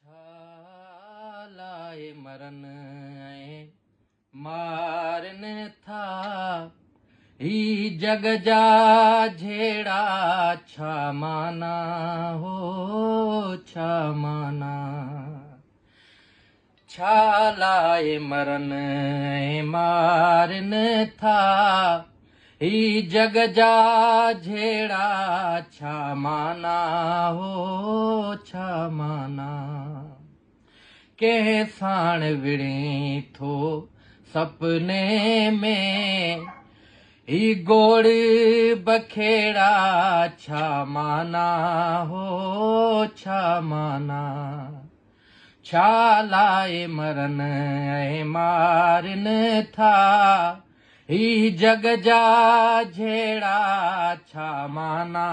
छालाए मरन मारन था ही जग जा झेड़ा छा माना हो छा माना। छालाए मरन मारन था ही जग जा झेड़ा छा माना हो छा माना। के साण विड़ी थो सपने में ही गोड़ बखेड़ा छा माना हो छा माना। छालाए मरन मारन था ही जग जा झेड़ा छा माना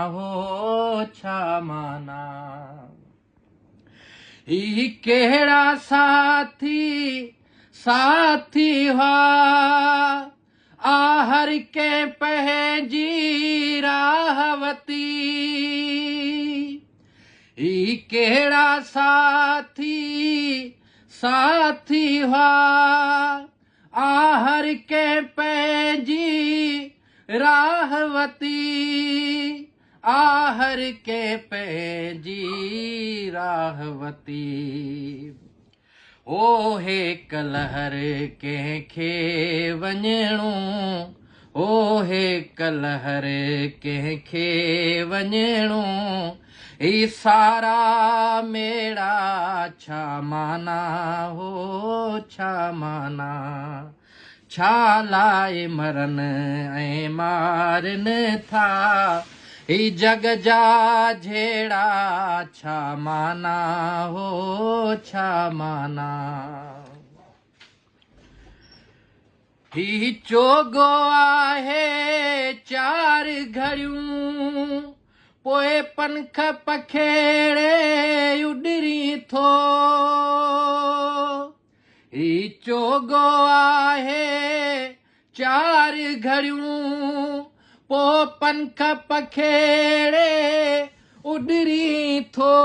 हो छा माना। ही केड़ा साथी साथी हुआ आहर के पंहिंजी राहवती। ही केड़ा साथी साथी हुआ आहर के पंहिंजी राहवती। आहर के पंहिंजी राहवती। ओ हे कलहर कंहिंखे वञिणो ओ हे कलहर कंहिंखे वञिणो ही सारा मेड़ा छा माना हो छा माना। छालाए मरन मारन था ही जग जा झेड़ा छा माना हो छा माना। ही चोगो आहे चार घड़ियूं पोए पंख पखेड़े उडरी थो। ही चोगो आहे चार घड़ियूं पो पंख पखेड़े उडरी थो।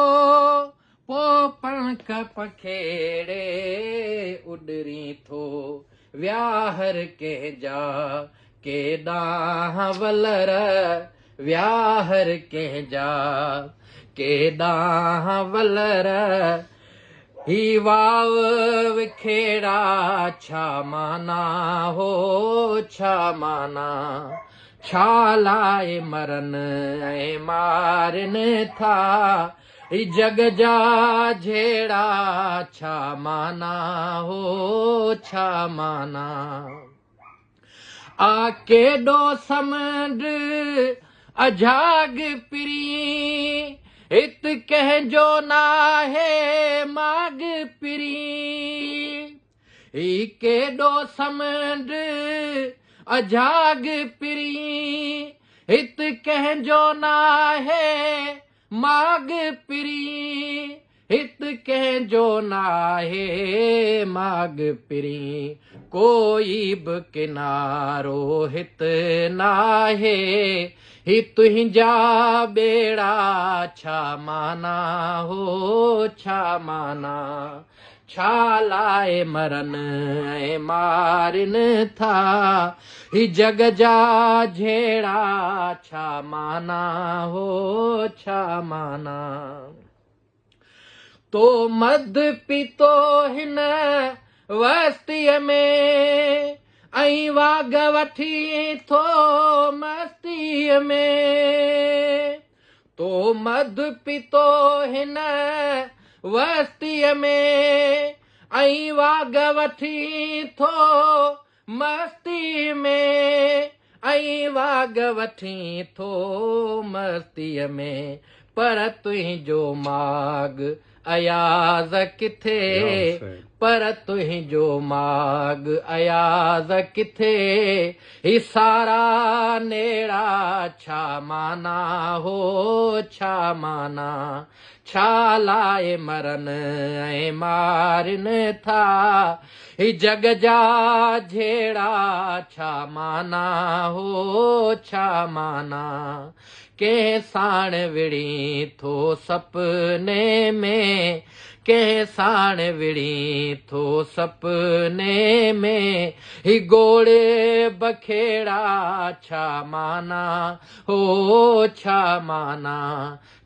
पो पंख पखेड़े उडरी थो। व्याहर के जा के दाह वलर व्याहर के जा के दाह वलर ही वाव विखेड़ा छा माना हो छा माना। छालाए मरन मारन था ही जग जा झेड़ा छा माना हो छा माना। आ केडो समुंड अझाग पिरी हित कंहिंजो नाहे माग पिरी। ही केडो समुंड अझाग पिरी हित कंहिंजो नाहे माग पिरी। हित कंहिंजो नाहे माग पिरी। कोई बि किनारो हित नाहे ही तुंहिंजा बेड़ा छा माना हो छा माना। छालाए मरन मारन था ही जग जा झेड़ा छा माना हो छा माना। तो मद पीतो हिन वस्तीअ में ऐं वाग वठी थो मस्तीअ में। तो मद पीतो हिन वस्तीअ में ऐं वाग वठी थो मस्ती में। ऐं वाग वठी थो मस्तीअ में। पर तुंहिंजो माग अयाज़ किथे पर तुंहिंजो माग अयाज़ किथे। ही सारा नेड़ा छा माना हो छा माना। छालाए मरन मारन था ही जग जा झेड़ा छा माना हो छा माना। के साण विड़ी थो सपने में कंहिं साण विड़ी थो सपने में ही गोड़े बखेड़ा छा माना हो छा माना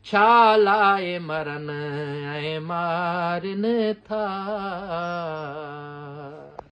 छा लाए मरन ऐं मारन था।